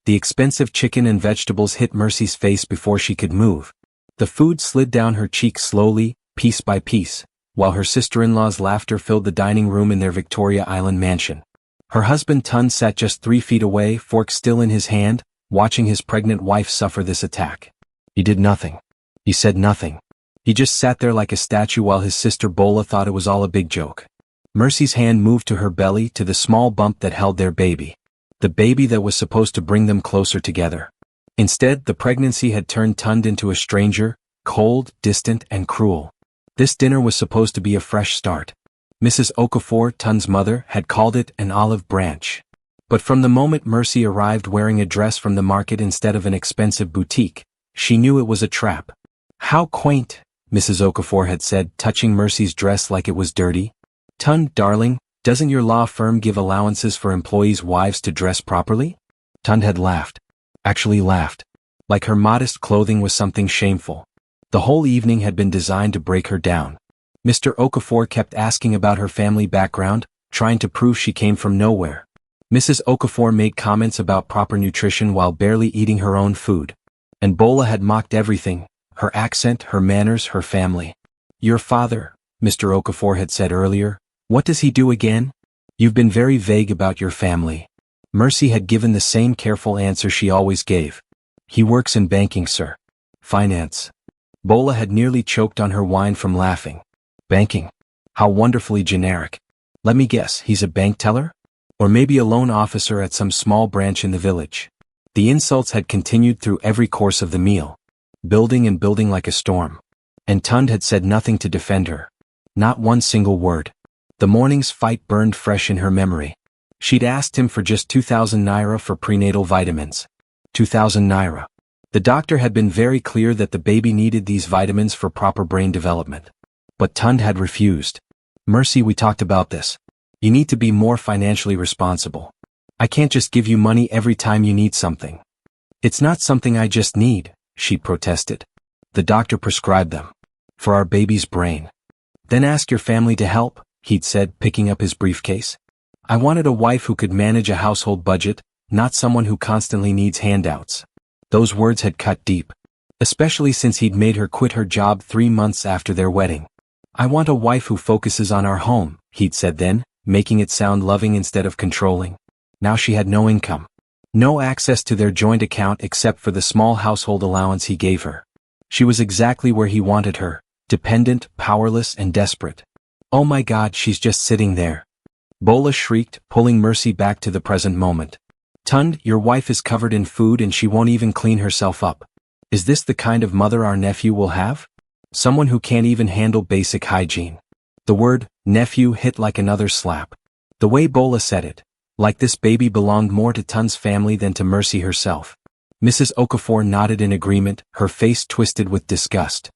The expensive chicken and vegetables hit Mercy's face before she could move. The food slid down her cheeks slowly, piece by piece, while her sister-in-law's laughter filled the dining room in their Victoria Island mansion. Her husband Tun sat just 3 feet away, fork still in his hand, watching his pregnant wife suffer this attack. He did nothing. He said nothing. He just sat there like a statue while his sister Bola thought it was all a big joke. Mercy's hand moved to her belly, to the small bump that held their baby. The baby that was supposed to bring them closer together. Instead, the pregnancy had turned Tund into a stranger, cold, distant, and cruel. This dinner was supposed to be a fresh start. Mrs. Okafor, Tund's mother, had called it an olive branch. But from the moment Mercy arrived wearing a dress from the market instead of an expensive boutique, she knew it was a trap. "How quaint," Mrs. Okafor had said, touching Mercy's dress like it was dirty. "Tund, darling, doesn't your law firm give allowances for employees' wives to dress properly?" Tund had laughed. Actually laughed. Like her modest clothing was something shameful. The whole evening had been designed to break her down. Mr. Okafor kept asking about her family background, trying to prove she came from nowhere. Mrs. Okafor made comments about proper nutrition while barely eating her own food. And Bola had mocked everything, her accent, her manners, her family. "Your father," Mr. Okafor had said earlier, "what does he do again? You've been very vague about your family." Mercy had given the same careful answer she always gave. "He works in banking, sir. Finance." Bola had nearly choked on her wine from laughing. "Banking? How wonderfully generic. Let me guess, he's a bank teller? Or maybe a loan officer at some small branch in the village." The insults had continued through every course of the meal, building and building like a storm. And Tund had said nothing to defend her. Not one single word. The morning's fight burned fresh in her memory. She'd asked him for just 2,000 naira for prenatal vitamins. 2,000 naira. The doctor had been very clear that the baby needed these vitamins for proper brain development. But Tund had refused. "Mercy, we talked about this. You need to be more financially responsible. I can't just give you money every time you need something." "It's not something I just need," she protested. "The doctor prescribed them. For our baby's brain." "Then ask your family to help," he'd said, picking up his briefcase. "I wanted a wife who could manage a household budget, not someone who constantly needs handouts." Those words had cut deep. Especially since he'd made her quit her job 3 months after their wedding. "I want a wife who focuses on our home," he'd said then, making it sound loving instead of controlling. Now she had no income. No access to their joint account except for the small household allowance he gave her. She was exactly where he wanted her, dependent, powerless, and desperate. "Oh my God, she's just sitting there." Bola shrieked, pulling Mercy back to the present moment. "Tund, your wife is covered in food and she won't even clean herself up. Is this the kind of mother our nephew will have? Someone who can't even handle basic hygiene." The word, nephew, hit like another slap. The way Bola said it, like this baby belonged more to Tund's family than to Mercy herself. Mrs. Okafor nodded in agreement, her face twisted with disgust.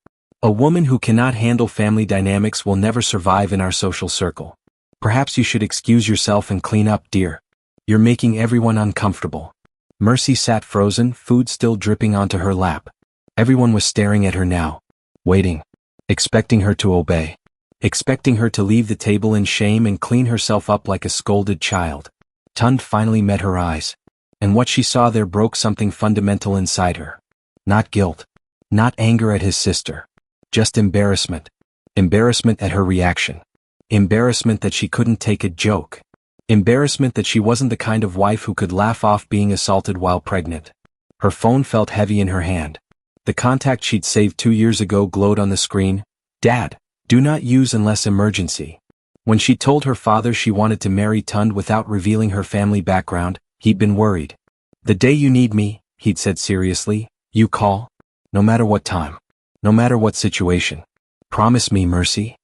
"A woman who cannot handle family dynamics will never survive in our social circle. Perhaps you should excuse yourself and clean up, dear. You're making everyone uncomfortable." Mercy sat frozen, food still dripping onto her lap. Everyone was staring at her now, waiting, expecting her to obey, expecting her to leave the table in shame and clean herself up like a scolded child. Tund finally met her eyes, and what she saw there broke something fundamental inside her. Not guilt, not anger at his sister, just embarrassment. Embarrassment at her reaction. Embarrassment that she couldn't take a joke. Embarrassment that she wasn't the kind of wife who could laugh off being assaulted while pregnant. Her phone felt heavy in her hand. The contact she'd saved 2 years ago glowed on the screen. "Dad, do not use unless emergency." When she told her father she wanted to marry Tund without revealing her family background, he'd been worried. "The day you need me," he'd said seriously, "you call. No matter what time. No matter what situation. Promise me, Mercy."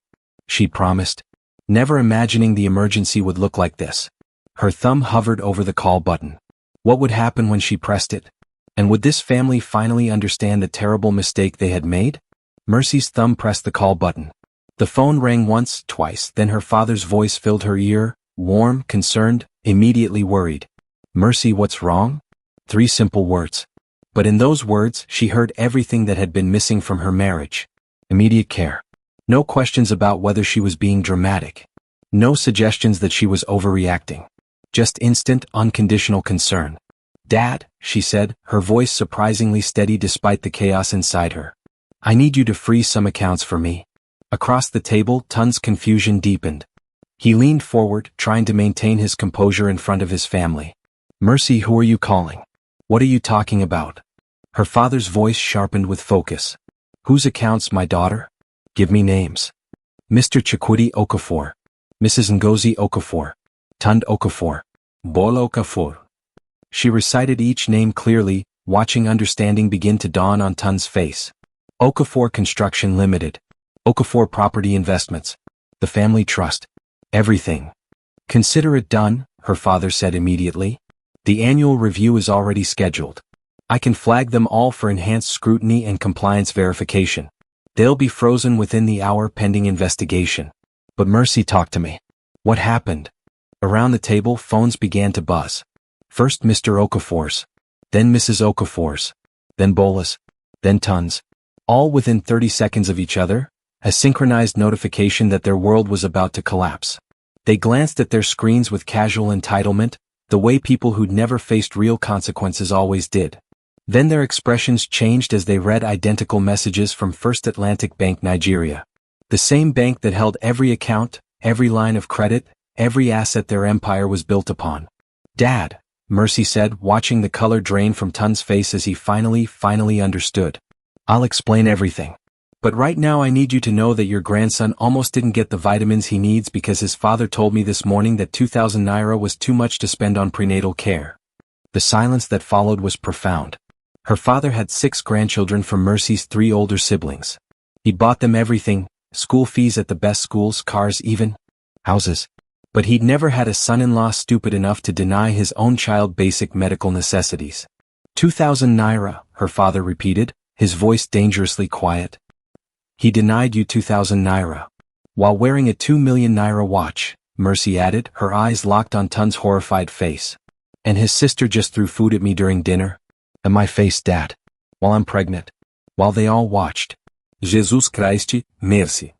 She promised, never imagining the emergency would look like this. Her thumb hovered over the call button. What would happen when she pressed it? And would this family finally understand the terrible mistake they had made? Mercy's thumb pressed the call button. The phone rang once, twice, then her father's voice filled her ear, warm, concerned, immediately worried. "Mercy, what's wrong?" 3 simple words. But in those words, she heard everything that had been missing from her marriage. Immediate care. No questions about whether she was being dramatic. No suggestions that she was overreacting. Just instant, unconditional concern. Dad, she said, her voice surprisingly steady despite the chaos inside her. I need you to freeze some accounts for me. Across the table, Tun's confusion deepened. He leaned forward, trying to maintain his composure in front of his family. Mercy, who are you calling? What are you talking about? Her father's voice sharpened with focus. Whose accounts, my daughter? Give me names. Mr. Chikwudi Okafor. Mrs. Ngozi Okafor. Tund Okafor. Bola Okafor. She recited each name clearly, watching understanding begin to dawn on Tun's face. Okafor Construction Limited. Okafor Property Investments. The Family Trust. Everything. Consider it done, her father said immediately. The annual review is already scheduled. I can flag them all for enhanced scrutiny and compliance verification. They'll be frozen within the hour pending investigation. But Mercy, talk to me. What happened? Around the table, phones began to buzz. First Mr. Okafor's, then Mrs. Okafor's, then Bola's, then Tun's. All within 30 seconds of each other, a synchronized notification that their world was about to collapse. They glanced at their screens with casual entitlement, the way people who'd never faced real consequences always did. Then their expressions changed as they read identical messages from First Atlantic Bank Nigeria. The same bank that held every account, every line of credit, every asset their empire was built upon. Dad, Mercy said, watching the color drain from Tun's face as he finally understood. I'll explain everything. But right now I need you to know that your grandson almost didn't get the vitamins he needs because his father told me this morning that 2,000 naira was too much to spend on prenatal care. The silence that followed was profound. Her father had 6 grandchildren from Mercy's 3 older siblings. He'd bought them everything, school fees at the best schools, cars, even houses. But he'd never had a son-in-law stupid enough to deny his own child basic medical necessities. 2,000 naira, her father repeated, his voice dangerously quiet. He denied you 2,000 naira. While wearing a 2 million naira watch, Mercy added, her eyes locked on Tun's horrified face. And his sister just threw food at me during dinner. And my face, Dad. While I'm pregnant. While they all watched. Jesus Christ, Mercy.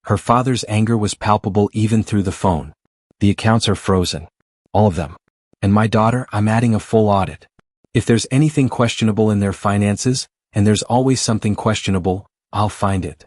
Her father's anger was palpable even through the phone. The accounts are frozen. All of them. And my daughter, I'm adding a full audit. If there's anything questionable in their finances, and there's always something questionable, I'll find it.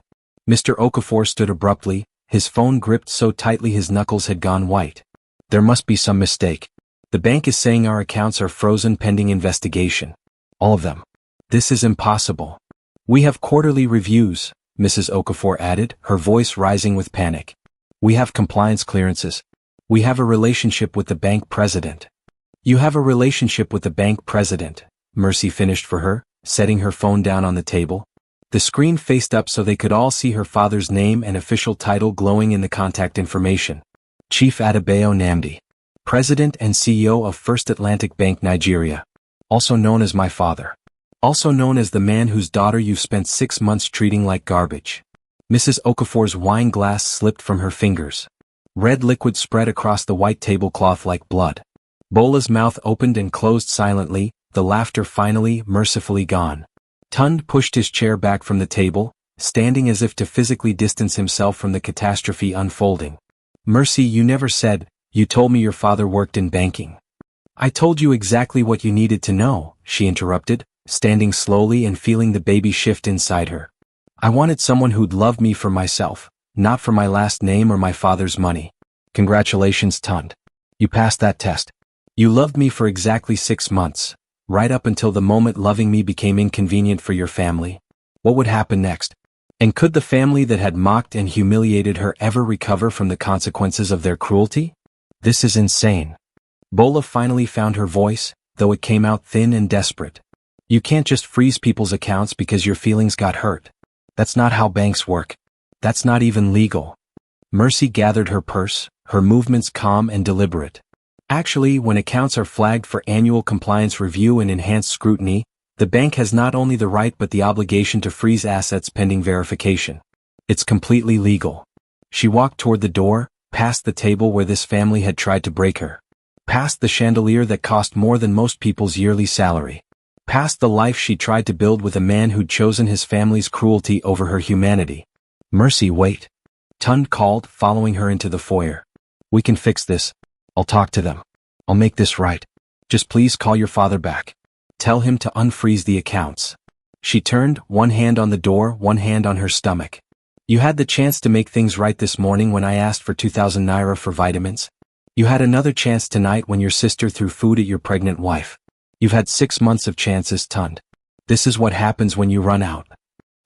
Mr. Okafor stood abruptly, his phone gripped so tightly his knuckles had gone white. There must be some mistake. The bank is saying our accounts are frozen pending investigation. All of them. This is impossible. We have quarterly reviews, Mrs. Okafor added, her voice rising with panic. We have compliance clearances. We have a relationship with the bank president. You have a relationship with the bank president, Mercy finished for her, setting her phone down on the table. The screen faced up so they could all see her father's name and official title glowing in the contact information. Chief Adebayo Nnamdi. President and CEO of First Atlantic Bank Nigeria. Also known as my father. Also known as the man whose daughter you've spent 6 months treating like garbage. Mrs. Okafor's wine glass slipped from her fingers. Red liquid spread across the white tablecloth like blood. Bola's mouth opened and closed silently, the laughter finally, mercifully gone. Tund pushed his chair back from the table, standing as if to physically distance himself from the catastrophe unfolding. Mercy, you never said, you told me your father worked in banking. I told you exactly what you needed to know, she interrupted, standing slowly and feeling the baby shift inside her. I wanted someone who'd love me for myself, not for my last name or my father's money. Congratulations, Tund. You passed that test. You loved me for exactly 6 months, right up until the moment loving me became inconvenient for your family. What would happen next? And could the family that had mocked and humiliated her ever recover from the consequences of their cruelty? This is insane. Bola finally found her voice, though it came out thin and desperate. You can't just freeze people's accounts because your feelings got hurt. That's not how banks work. That's not even legal. Mercy gathered her purse, her movements calm and deliberate. Actually, when accounts are flagged for annual compliance review and enhanced scrutiny, the bank has not only the right but the obligation to freeze assets pending verification. It's completely legal. She walked toward the door, past the table where this family had tried to break her. Past the chandelier that cost more than most people's yearly salary. Past the life she tried to build with a man who'd chosen his family's cruelty over her humanity. Mercy, wait. Tund called, following her into the foyer. We can fix this. I'll talk to them. I'll make this right. Just please call your father back. Tell him to unfreeze the accounts. She turned, one hand on the door, one hand on her stomach. You had the chance to make things right this morning when I asked for 2,000 naira for vitamins. You had another chance tonight when your sister threw food at your pregnant wife. You've had 6 months of chances, Tund. This is what happens when you run out.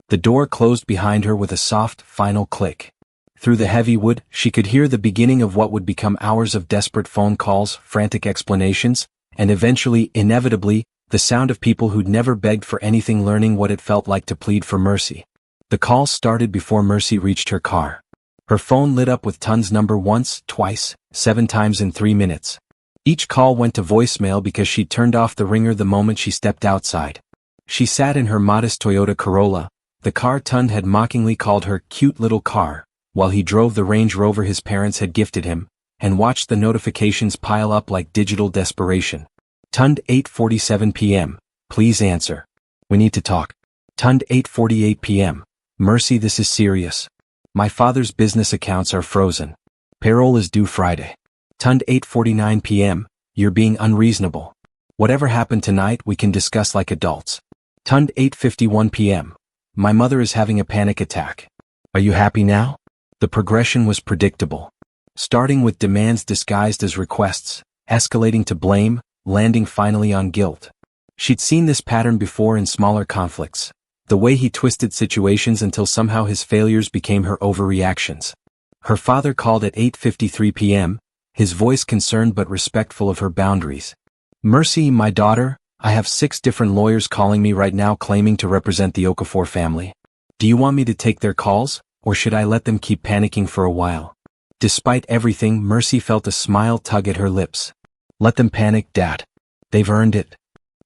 The door closed behind her with a soft, final click. Through the heavy wood, she could hear the beginning of what would become hours of desperate phone calls, frantic explanations, and eventually, inevitably, the sound of people who'd never begged for anything learning what it felt like to plead for mercy. The call started before Mercy reached her car. Her phone lit up with Tund's number once, twice, 7 times in 3 minutes. Each call went to voicemail because she'd turned off the ringer the moment she stepped outside. She sat in her modest Toyota Corolla, the car Tund had mockingly called her cute little car, while he drove the Range Rover his parents had gifted him, and watched the notifications pile up like digital desperation. Tund 8:47 p.m. Please answer. We need to talk. Tund 8:48 p.m. Mercy, this is serious. My father's business accounts are frozen. Payroll is due Friday. Tund 8:49 p.m. You're being unreasonable. Whatever happened tonight we can discuss like adults. Tund 8:51 p.m. My mother is having a panic attack. Are you happy now? The progression was predictable. Starting with demands disguised as requests, escalating to blame, landing finally on guilt. She'd seen this pattern before in smaller conflicts. The way he twisted situations until somehow his failures became her overreactions. Her father called at 8:53 p.m., his voice concerned but respectful of her boundaries. Mercy, my daughter, I have 6 different lawyers calling me right now claiming to represent the Okafor family. Do you want me to take their calls, or should I let them keep panicking for a while? Despite everything, Mercy felt a smile tug at her lips. Let them panic, Dad. They've earned it.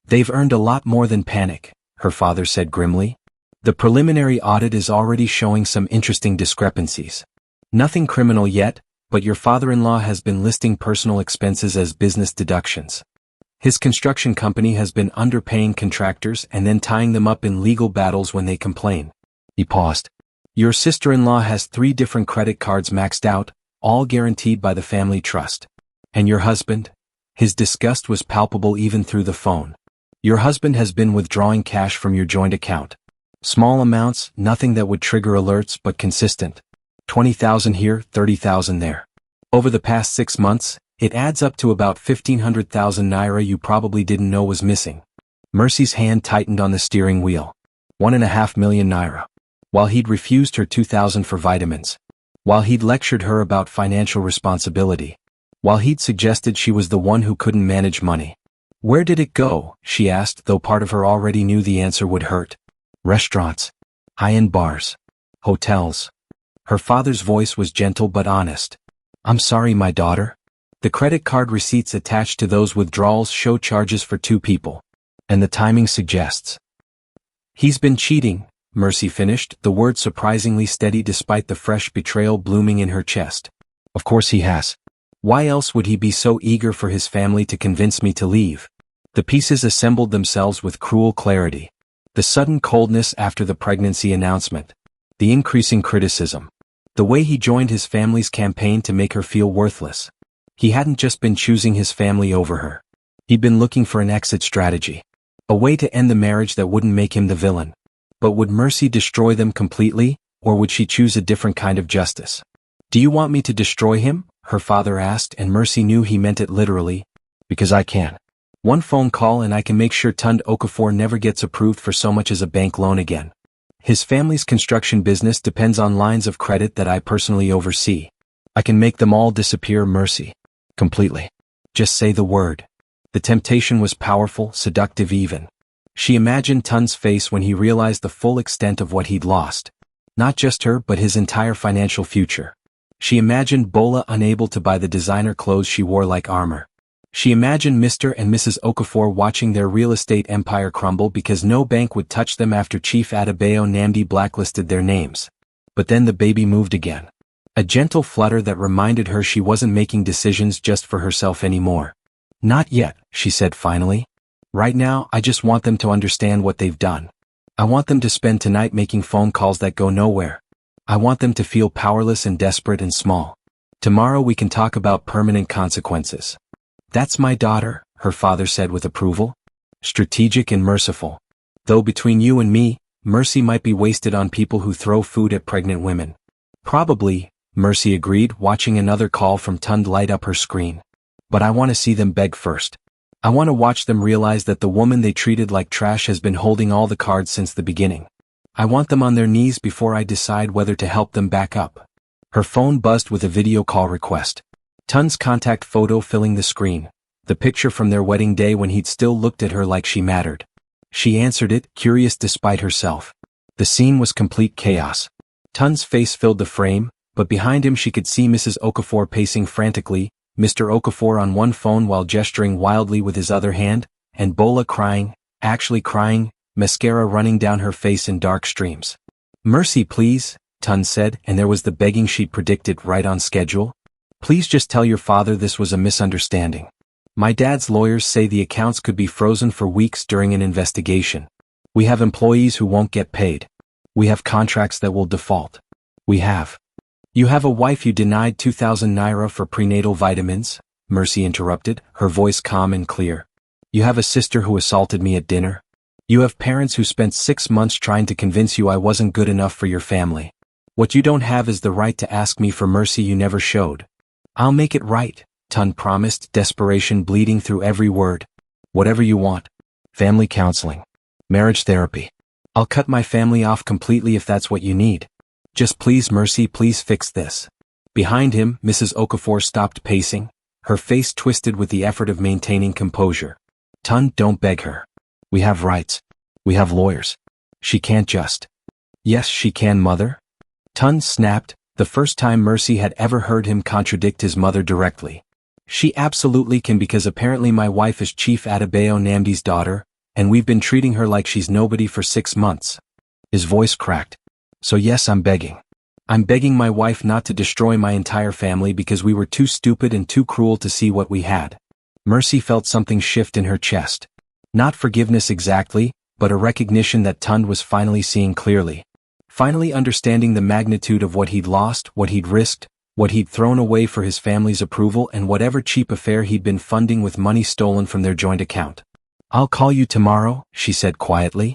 They've earned a lot more than panic, her father said grimly. The preliminary audit is already showing some interesting discrepancies. Nothing criminal yet, but your father-in-law has been listing personal expenses as business deductions. His construction company has been underpaying contractors and then tying them up in legal battles when they complain. He paused. Your sister-in-law has 3 different credit cards maxed out, all guaranteed by the family trust. And your husband? His disgust was palpable even through the phone. Your husband has been withdrawing cash from your joint account. Small amounts, nothing that would trigger alerts, but consistent. 20,000 here, 30,000 there. Over the past 6 months, it adds up to about 1,500,000 naira you probably didn't know was missing. Mercy's hand tightened on the steering wheel. 1.5 million naira. While he'd refused her 2,000 for vitamins. While he'd lectured her about financial responsibility. While he'd suggested she was the one who couldn't manage money. Where did it go? She asked, though part of her already knew the answer would hurt. Restaurants. High-end bars. Hotels. Her father's voice was gentle but honest. I'm sorry, my daughter. The credit card receipts attached to those withdrawals show charges for 2 people. And the timing suggests. He's been cheating, Mercy finished, the word surprisingly steady despite the fresh betrayal blooming in her chest. Of course he has. Why else would he be so eager for his family to convince me to leave? The pieces assembled themselves with cruel clarity. The sudden coldness after the pregnancy announcement. The increasing criticism. The way he joined his family's campaign to make her feel worthless. He hadn't just been choosing his family over her. He'd been looking for an exit strategy. A way to end the marriage that wouldn't make him the villain. But would Mercy destroy them completely, or would she choose a different kind of justice? Do you want me to destroy him? Her father asked, and Mercy knew he meant it literally. Because I can. One phone call and I can make sure Tund Okafor never gets approved for so much as a bank loan again. His family's construction business depends on lines of credit that I personally oversee. I can make them all disappear, Mercy. Completely. Just say the word. The temptation was powerful, seductive even. She imagined Tund's face when he realized the full extent of what he'd lost. Not just her but his entire financial future. She imagined Bola unable to buy the designer clothes she wore like armor. She imagined Mr. and Mrs. Okafor watching their real estate empire crumble because no bank would touch them after Chief Adebayo Namdi blacklisted their names. But then the baby moved again. A gentle flutter that reminded her she wasn't making decisions just for herself anymore. Not yet, she said finally. Right now, I just want them to understand what they've done. I want them to spend tonight making phone calls that go nowhere. I want them to feel powerless and desperate and small. Tomorrow we can talk about permanent consequences. That's my daughter, her father said with approval. Strategic and merciful. Though between you and me, mercy might be wasted on people who throw food at pregnant women. Probably, Mercy agreed, watching another call from Tund light up her screen. But I want to see them beg first. I want to watch them realize that the woman they treated like trash has been holding all the cards since the beginning. I want them on their knees before I decide whether to help them back up. Her phone buzzed with a video call request. Tund's contact photo filling the screen, the picture from their wedding day when he'd still looked at her like she mattered. She answered it, curious despite herself. The scene was complete chaos. Tund's face filled the frame, but behind him she could see Mrs. Okafor pacing frantically, Mr. Okafor on one phone while gesturing wildly with his other hand, and Bola crying, actually crying, mascara running down her face in dark streams. Mercy please, Tund said, and there was the begging she'd predicted, right on schedule. Please just tell your father this was a misunderstanding. My dad's lawyers say the accounts could be frozen for weeks during an investigation. We have employees who won't get paid. We have contracts that will default. You have a wife you denied 2,000 naira for prenatal vitamins, Mercy interrupted, her voice calm and clear. You have a sister who assaulted me at dinner. You have parents who spent 6 months trying to convince you I wasn't good enough for your family. What you don't have is the right to ask me for mercy you never showed. I'll make it right, Tund promised, desperation bleeding through every word. Whatever you want. Family counseling. Marriage therapy. I'll cut my family off completely if that's what you need. Just please Mercy, please fix this. Behind him, Mrs. Okafor stopped pacing, her face twisted with the effort of maintaining composure. Tund, don't beg her. We have rights. We have lawyers. She can't just. Yes, she can, mother. Tund snapped, the first time Mercy had ever heard him contradict his mother directly. She absolutely can, because apparently my wife is Chief Adebayo Namdi's daughter, and we've been treating her like she's nobody for 6 months. His voice cracked. So yes, I'm begging. I'm begging my wife not to destroy my entire family because we were too stupid and too cruel to see what we had. Mercy felt something shift in her chest. Not forgiveness exactly, but a recognition that Tund was finally seeing clearly. Finally understanding the magnitude of what he'd lost, what he'd risked, what he'd thrown away for his family's approval, and whatever cheap affair he'd been funding with money stolen from their joint account. I'll call you tomorrow, she said quietly.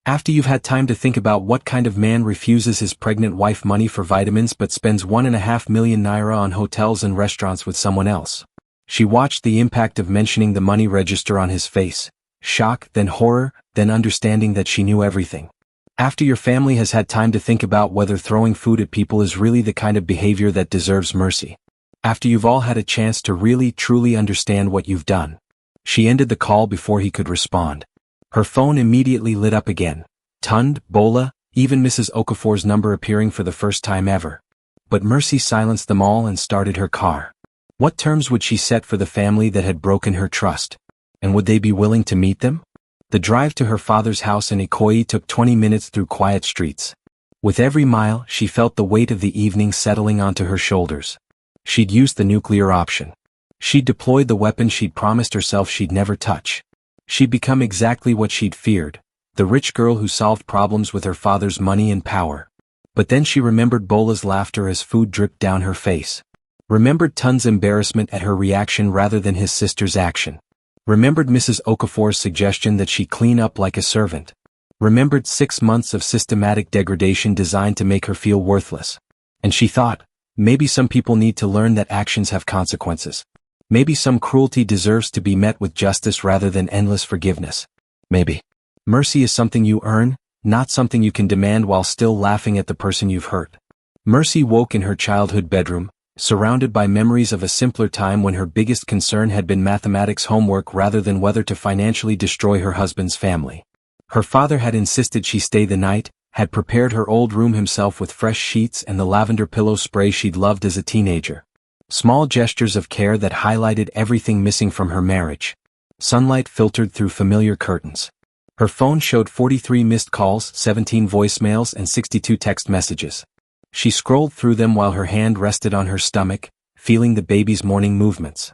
After you've had time to think about what kind of man refuses his pregnant wife money for vitamins but spends 1.5 million naira on hotels and restaurants with someone else. She watched the impact of mentioning the money register on his face. Shock, then horror, then understanding that she knew everything. After your family has had time to think about whether throwing food at people is really the kind of behavior that deserves mercy. After you've all had a chance to really, truly understand what you've done. She ended the call before he could respond. Her phone immediately lit up again. Tund, Bola, even Mrs. Okafor's number appearing for the first time ever. But Mercy silenced them all and started her car. What terms would she set for the family that had broken her trust? And would they be willing to meet them? The drive to her father's house in Ikoyi took 20 minutes through quiet streets. With every mile, she felt the weight of the evening settling onto her shoulders. She'd used the nuclear option. She'd deployed the weapon she'd promised herself she'd never touch. She'd become exactly what she'd feared, the rich girl who solved problems with her father's money and power. But then she remembered Bola's laughter as food dripped down her face. Remembered Tund's embarrassment at her reaction rather than his sister's action. Remembered Mrs. Okafor's suggestion that she clean up like a servant. Remembered 6 months of systematic degradation designed to make her feel worthless. And she thought, maybe some people need to learn that actions have consequences. Maybe some cruelty deserves to be met with justice rather than endless forgiveness. Maybe. Mercy is something you earn, not something you can demand while still laughing at the person you've hurt. Mercy woke in her childhood bedroom, surrounded by memories of a simpler time when her biggest concern had been mathematics homework rather than whether to financially destroy her husband's family. Her father had insisted she stay the night, had prepared her old room himself with fresh sheets and the lavender pillow spray she'd loved as a teenager. Small gestures of care that highlighted everything missing from her marriage. Sunlight filtered through familiar curtains. Her phone showed 43 missed calls, 17 voicemails, and 62 text messages. She scrolled through them while her hand rested on her stomach, feeling the baby's morning movements.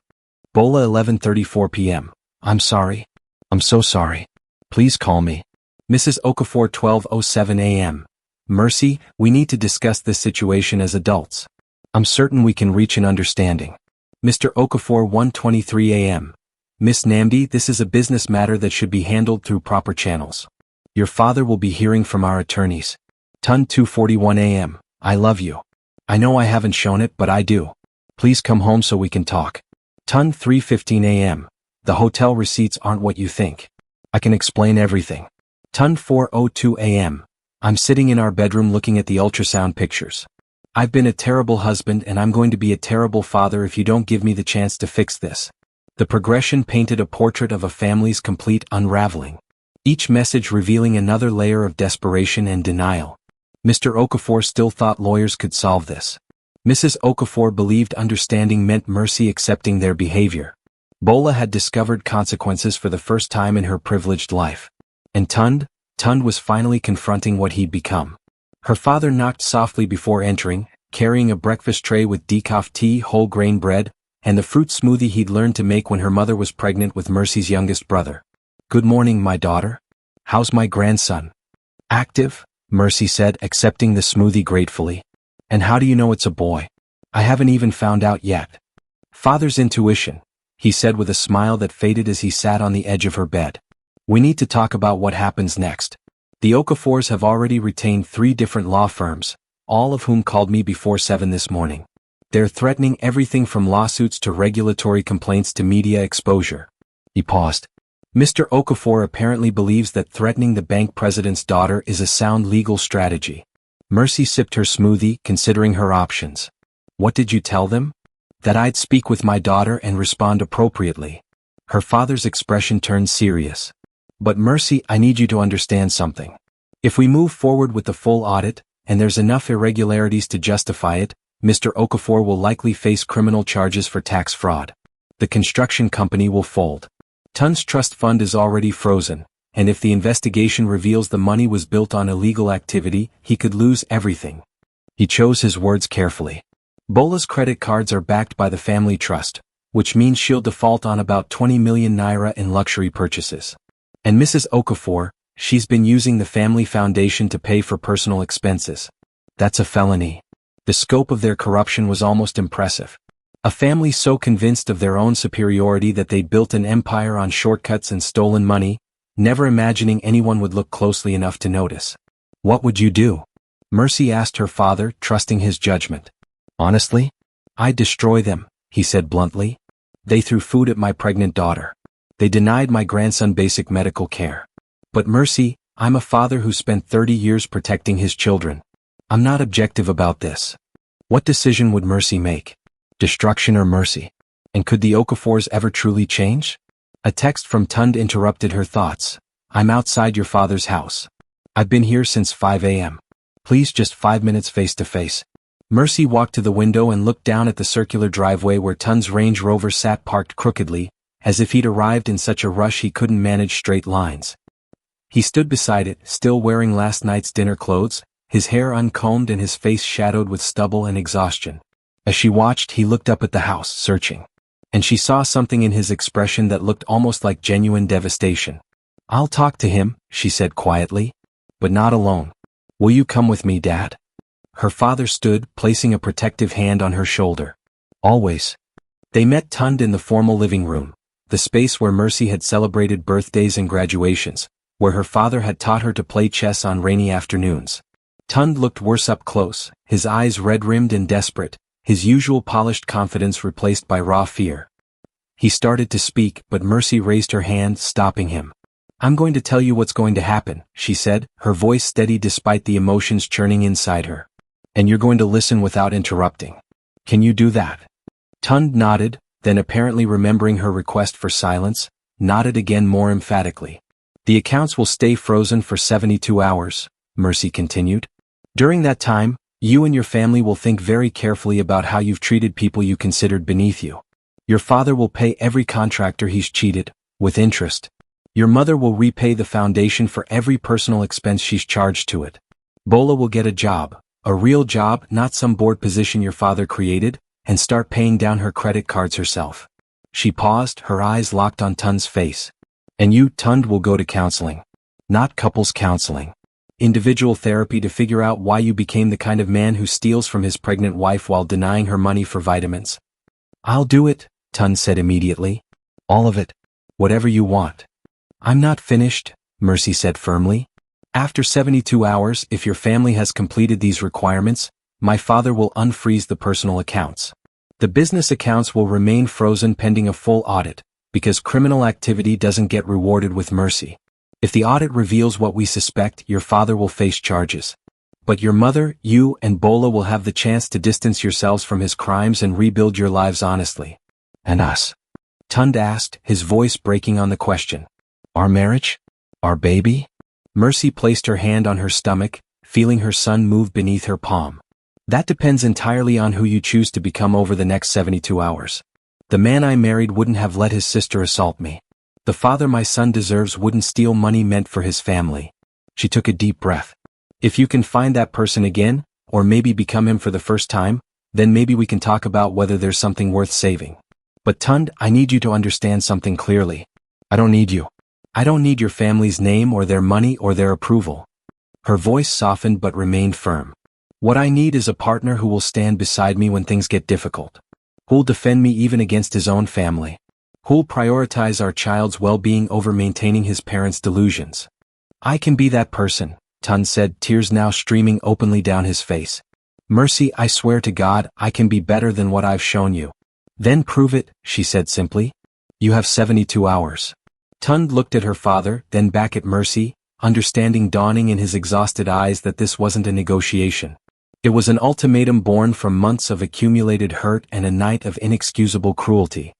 Bola 11:34 p.m. I'm sorry. I'm so sorry. Please call me. Mrs. Okafor 12:07 a.m. Mercy, we need to discuss this situation as adults. I'm certain we can reach an understanding. Mr. Okafor 1:23 a.m. Miss Namdi, this is a business matter that should be handled through proper channels. Your father will be hearing from our attorneys. Tun 2:41 a.m. I love you. I know I haven't shown it, but I do. Please come home so we can talk. Tun 3:15 a.m. The hotel receipts aren't what you think. I can explain everything. Tun 4:02 a.m. I'm sitting in our bedroom looking at the ultrasound pictures. I've been a terrible husband and I'm going to be a terrible father if you don't give me the chance to fix this. The progression painted a portrait of a family's complete unraveling. Each message revealing another layer of desperation and denial. Mr. Okafor still thought lawyers could solve this. Mrs. Okafor believed understanding meant Mercy accepting their behavior. Bola had discovered consequences for the first time in her privileged life. And Tund was finally confronting what he'd become. Her father knocked softly before entering, carrying a breakfast tray with decaf tea, whole grain bread, and the fruit smoothie he'd learned to make when her mother was pregnant with Mercy's youngest brother. Good morning, my daughter. How's my grandson? Active, Mercy said, accepting the smoothie gratefully. And how do you know it's a boy? I haven't even found out yet. Father's intuition, he said with a smile that faded as he sat on the edge of her bed. We need to talk about what happens next. The Okafors have already retained 3 different law firms, all of whom called me before 7 this morning. They're threatening everything from lawsuits to regulatory complaints to media exposure. He paused. Mr. Okafor apparently believes that threatening the bank president's daughter is a sound legal strategy. Mercy sipped her smoothie, considering her options. What did you tell them? That I'd speak with my daughter and respond appropriately. Her father's expression turned serious. But Mercy, I need you to understand something. If we move forward with the full audit, and there's enough irregularities to justify it, Mr. Okafor will likely face criminal charges for tax fraud. The construction company will fold. Tun's trust fund is already frozen, and if the investigation reveals the money was built on illegal activity, he could lose everything. He chose his words carefully. Bola's credit cards are backed by the family trust, which means she'll default on about 20 million naira in luxury purchases. And Mrs. Okafor, she's been using the family foundation to pay for personal expenses. That's a felony. The scope of their corruption was almost impressive. A family so convinced of their own superiority that they'd built an empire on shortcuts and stolen money, never imagining anyone would look closely enough to notice. What would you do? Mercy asked her father, trusting his judgment. Honestly? I'd destroy them, he said bluntly. They threw food at my pregnant daughter. They denied my grandson basic medical care. But Mercy, I'm a father who spent 30 years protecting his children. I'm not objective about this. What decision would Mercy make? Destruction or mercy? And could the Okafors ever truly change? A text from Tund interrupted her thoughts. I'm outside your father's house. I've been here since 5 a.m. Please just 5 minutes face to face. Mercy walked to the window and looked down at the circular driveway where Tund's Range Rover sat parked crookedly, as if he'd arrived in such a rush he couldn't manage straight lines. He stood beside it, still wearing last night's dinner clothes, his hair uncombed and his face shadowed with stubble and exhaustion. As she watched, he looked up at the house, searching. And she saw something in his expression that looked almost like genuine devastation. I'll talk to him, she said quietly. But not alone. Will you come with me, Dad? Her father stood, placing a protective hand on her shoulder. Always. They met Tund in the formal living room, the space where Mercy had celebrated birthdays and graduations, where her father had taught her to play chess on rainy afternoons. Tund looked worse up close, his eyes red-rimmed and desperate, his usual polished confidence replaced by raw fear. He started to speak, but Mercy raised her hand, stopping him. I'm going to tell you what's going to happen, she said, her voice steady despite the emotions churning inside her. And you're going to listen without interrupting. Can you do that? Tund nodded, then apparently remembering her request for silence, nodded again more emphatically. The accounts will stay frozen for 72 hours, Mercy continued. During that time, you and your family will think very carefully about how you've treated people you considered beneath you. Your father will pay every contractor he's cheated, with interest. Your mother will repay the foundation for every personal expense she's charged to it. Bola will get a job, a real job, not some board position your father created, and start paying down her credit cards herself. She paused, her eyes locked on Tund's face. And you, Tund, will go to counseling. Not couples counseling. Individual therapy to figure out why you became the kind of man who steals from his pregnant wife while denying her money for vitamins. I'll do it, Tund said immediately. All of it. Whatever you want. I'm not finished, Mercy said firmly. After 72 hours, if your family has completed these requirements, my father will unfreeze the personal accounts. The business accounts will remain frozen pending a full audit, because criminal activity doesn't get rewarded with mercy. If the audit reveals what we suspect, your father will face charges. But your mother, you, and Bola will have the chance to distance yourselves from his crimes and rebuild your lives honestly. And us? Tund asked, his voice breaking on the question. Our marriage? Our baby? Mercy placed her hand on her stomach, feeling her son move beneath her palm. That depends entirely on who you choose to become over the next 72 hours. The man I married wouldn't have let his sister assault me. The father my son deserves wouldn't steal money meant for his family. She took a deep breath. If you can find that person again, or maybe become him for the first time, then maybe we can talk about whether there's something worth saving. But Tund, I need you to understand something clearly. I don't need you. I don't need your family's name or their money or their approval. Her voice softened but remained firm. What I need is a partner who will stand beside me when things get difficult. Who'll defend me even against his own family. Who'll prioritize our child's well-being over maintaining his parents' delusions. I can be that person, Tund said, tears now streaming openly down his face. Mercy, I swear to God, I can be better than what I've shown you. Then prove it, she said simply. You have 72 hours. Tund looked at her father, then back at Mercy, understanding dawning in his exhausted eyes that this wasn't a negotiation. It was an ultimatum born from months of accumulated hurt and a night of inexcusable cruelty.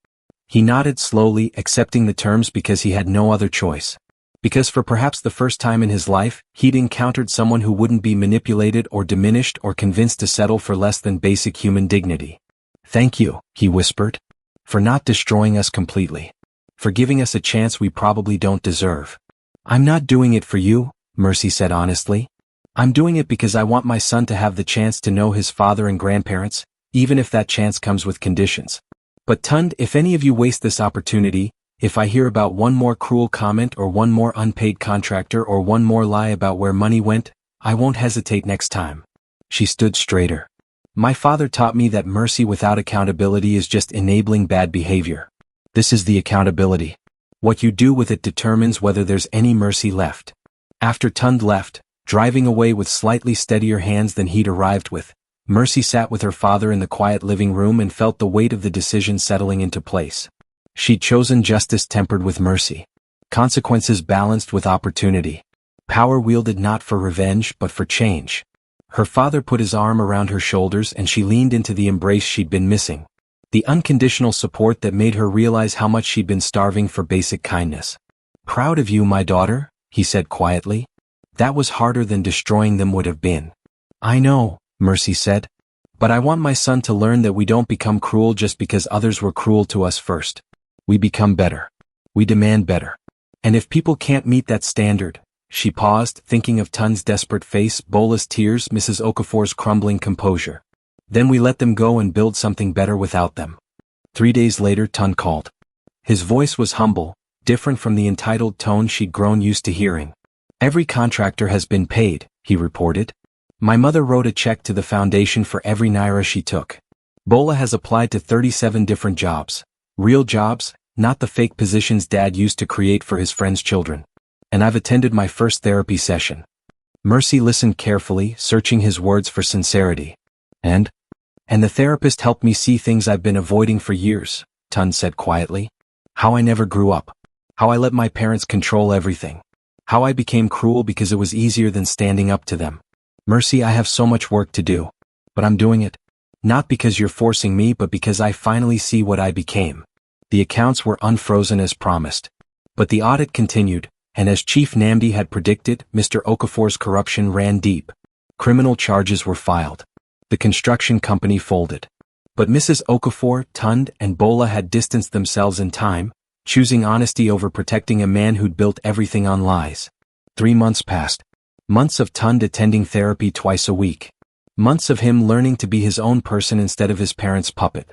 He nodded slowly, accepting the terms because he had no other choice. Because for perhaps the first time in his life, he'd encountered someone who wouldn't be manipulated or diminished or convinced to settle for less than basic human dignity. Thank you, he whispered. For not destroying us completely. For giving us a chance we probably don't deserve. I'm not doing it for you, Mercy said honestly. I'm doing it because I want my son to have the chance to know his father and grandparents, even if that chance comes with conditions. But Tund, if any of you waste this opportunity, if I hear about one more cruel comment or one more unpaid contractor or one more lie about where money went, I won't hesitate next time. She stood straighter. My father taught me that mercy without accountability is just enabling bad behavior. This is the accountability. What you do with it determines whether there's any mercy left. After Tund left, driving away with slightly steadier hands than he'd arrived with, Mercy sat with her father in the quiet living room and felt the weight of the decision settling into place. She'd chosen justice tempered with mercy. Consequences balanced with opportunity. Power wielded not for revenge but for change. Her father put his arm around her shoulders and she leaned into the embrace she'd been missing. The unconditional support that made her realize how much she'd been starving for basic kindness. Proud of you, my daughter, he said quietly. That was harder than destroying them would have been. I know, Mercy said. But I want my son to learn that we don't become cruel just because others were cruel to us first. We become better. We demand better. And if people can't meet that standard, she paused, thinking of Tund's desperate face, Bola's tears, Mrs. Okafor's crumbling composure. Then we let them go and build something better without them. 3 days later Tund called. His voice was humble, different from the entitled tone she'd grown used to hearing. Every contractor has been paid, he reported. My mother wrote a check to the foundation for every naira she took. Bola has applied to 37 different jobs. Real jobs, not the fake positions Dad used to create for his friends' children. And I've attended my first therapy session. Mercy listened carefully, searching his words for sincerity. And the therapist helped me see things I've been avoiding for years, Tund said quietly. How I never grew up. How I let my parents control everything. How I became cruel because it was easier than standing up to them. Mercy, I have so much work to do. But I'm doing it. Not because you're forcing me but because I finally see what I became. The accounts were unfrozen as promised. But the audit continued, and as Chief Namdi had predicted, Mr. Okafor's corruption ran deep. Criminal charges were filed. The construction company folded. But Mrs. Okafor, Tund, and Bola had distanced themselves in time, choosing honesty over protecting a man who'd built everything on lies. 3 months passed. Months of Tund attending therapy twice a week. Months of him learning to be his own person instead of his parents' puppet.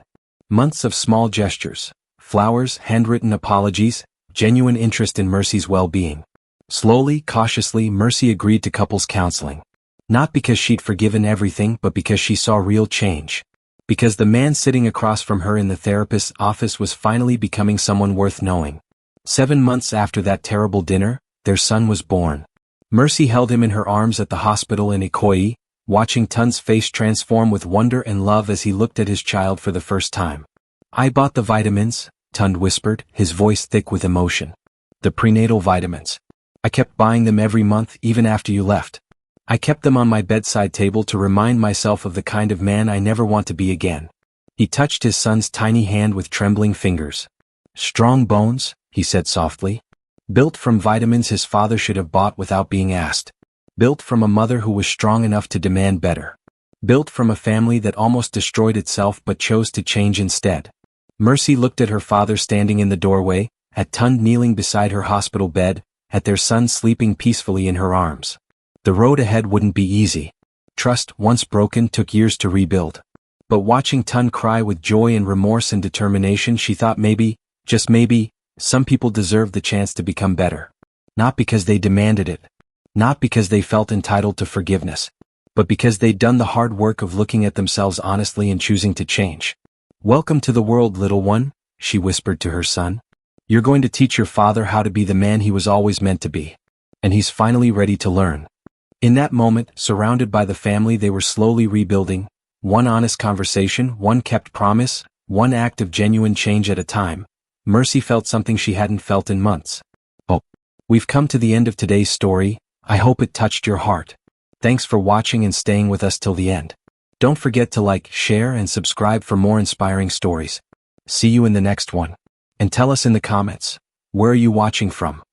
Months of small gestures, flowers, handwritten apologies, genuine interest in Mercy's well-being. Slowly, cautiously, Mercy agreed to couples counseling. Not because she'd forgiven everything but because she saw real change. Because the man sitting across from her in the therapist's office was finally becoming someone worth knowing. 7 months after that terrible dinner, their son was born. Mercy held him in her arms at the hospital in Ikoyi, watching Tun's face transform with wonder and love as he looked at his child for the first time. "I bought the vitamins," Tund whispered, his voice thick with emotion. "The prenatal vitamins. I kept buying them every month even after you left. I kept them on my bedside table to remind myself of the kind of man I never want to be again." He touched his son's tiny hand with trembling fingers. "Strong bones," he said softly. "Built from vitamins his father should have bought without being asked. Built from a mother who was strong enough to demand better. Built from a family that almost destroyed itself but chose to change instead." Mercy looked at her father standing in the doorway, at Tund kneeling beside her hospital bed, at their son sleeping peacefully in her arms. The road ahead wouldn't be easy. Trust, once broken, took years to rebuild. But watching Tund cry with joy and remorse and determination, she thought maybe, just maybe, some people deserve the chance to become better. Not because they demanded it. Not because they felt entitled to forgiveness. But because they'd done the hard work of looking at themselves honestly and choosing to change. "Welcome to the world, little one," she whispered to her son. "You're going to teach your father how to be the man he was always meant to be. And he's finally ready to learn." In that moment, surrounded by the family they were slowly rebuilding, one honest conversation, one kept promise, one act of genuine change at a time, Mercy felt something she hadn't felt in months. Oh. We've come to the end of today's story. I hope it touched your heart. Thanks for watching and staying with us till the end. Don't forget to like, share, and subscribe for more inspiring stories. See you in the next one. And tell us in the comments, where are you watching from?